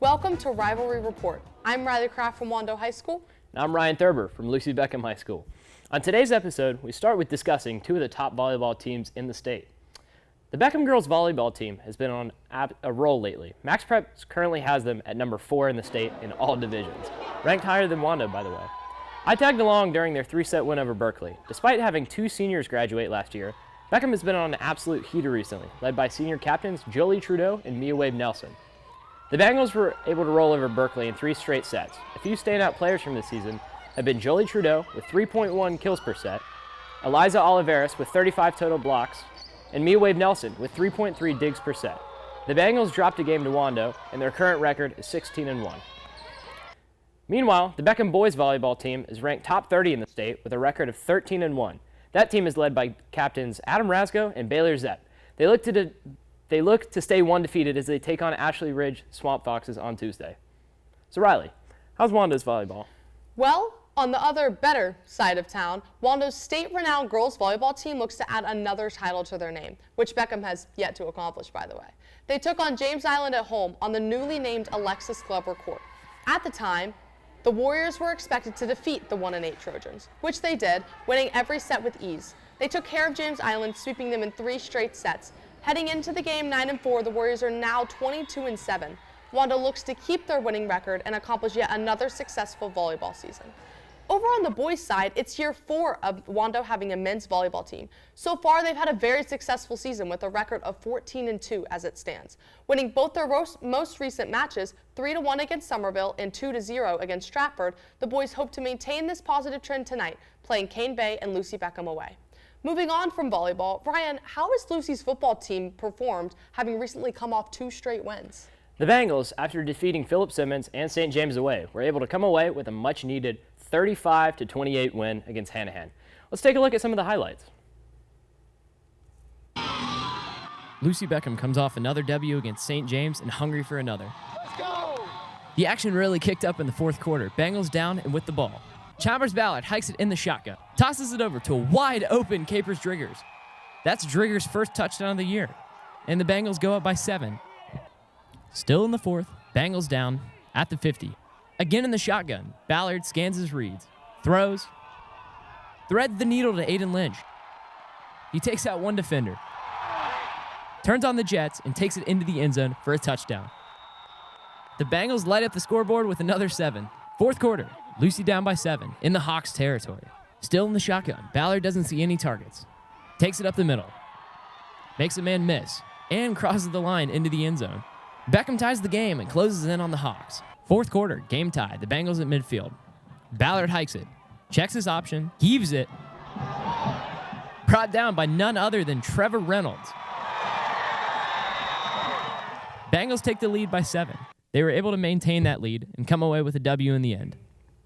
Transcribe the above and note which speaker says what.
Speaker 1: Welcome to Rivalry Report. I'm Riley Kraft from Wando High School.
Speaker 2: And I'm Ryan Thurber from Lucy Beckham High School. On today's episode, we start with discussing two of the top volleyball teams in the state. The Beckham girls volleyball team has been on a roll lately. Max Preps currently has them at number 4 in the state in all divisions, ranked higher than Wando, by the way. I tagged along during their 3-set win over Berkeley. Despite having 2 seniors graduate last year, Beckham has been on an absolute heater recently, led by senior captains Jolie Trudeau and Mia Wade Nelson. The Bengals were able to roll over Berkeley in 3 straight sets. A few standout players from this season have been Jolie Trudeau with 3.1 kills per set, Eliza Oliveras with 35 total blocks, and Mia Wade Nelson with 3.3 digs per set. The Bengals dropped a game to Wando, and their current record is 16-1. Meanwhile, the Beckham boys volleyball team is ranked top 30 in the state with a record of 13-1. That team is led by captains Adam Rasgo and Baylor Zepp. They look to stay undefeated as they take on Ashley Ridge Swamp Foxes on Tuesday. So Riley, how's Wando's volleyball?
Speaker 1: Well, on the other better side of town, Wando's state-renowned girls volleyball team looks to add another title to their name, which Beckham has yet to accomplish, by the way. They took on James Island at home on the newly named Alexis Glover Court. At the time, the Warriors were expected to defeat the 1-8 Trojans, which they did, winning every set with ease. They took care of James Island, sweeping them in 3 straight sets. Heading into the game 9-4, the Warriors are now 22-7. Wando looks to keep their winning record and accomplish yet another successful volleyball season. Over on the boys' side, it's year 4 of Wando having a men's volleyball team. So far, they've had a very successful season with a record of 14-2 as it stands. Winning both their most recent matches, 3-1 against Somerville and 2-0 against Stratford, the boys hope to maintain this positive trend tonight, playing Cane Bay and Lucy Beckham away. Moving on from volleyball, Ryan, how has Lucy's football team performed, having recently come off 2 straight wins?
Speaker 2: The Bengals, after defeating Philip Simmons and St. James away, were able to come away with a much-needed 35-28 win against Hanahan. Let's take a look at some of the highlights.
Speaker 3: Lucy Beckham comes off another W against St. James and hungry for another.
Speaker 4: Let's go!
Speaker 3: The action really kicked up in the 4th quarter. Bengals down and with the ball. Chalmers Ballard hikes it in the shotgun, tosses it over to a wide-open Capers Driggers. That's Driggers' first touchdown of the year, and the Bengals go up by 7. Still in the 4th, Bengals down at the 50. Again in the shotgun, Ballard scans his reads, throws, threads the needle to Aiden Lynch. He takes out one defender, turns on the Jets, and takes it into the end zone for a touchdown. The Bengals light up the scoreboard with another 7. 4th quarter, Lucy down by 7 in the Hawks territory. Still in the shotgun, Ballard doesn't see any targets. Takes it up the middle, makes a man miss, and crosses the line into the end zone. Beckham ties the game and closes in on the Hawks. 4th quarter, game tied, the Bengals at midfield. Ballard hikes it, checks his option, heaves it. Brought down by none other than Trevor Reynolds. Bengals take the lead by 7. They were able to maintain that lead and come away with a W in the end.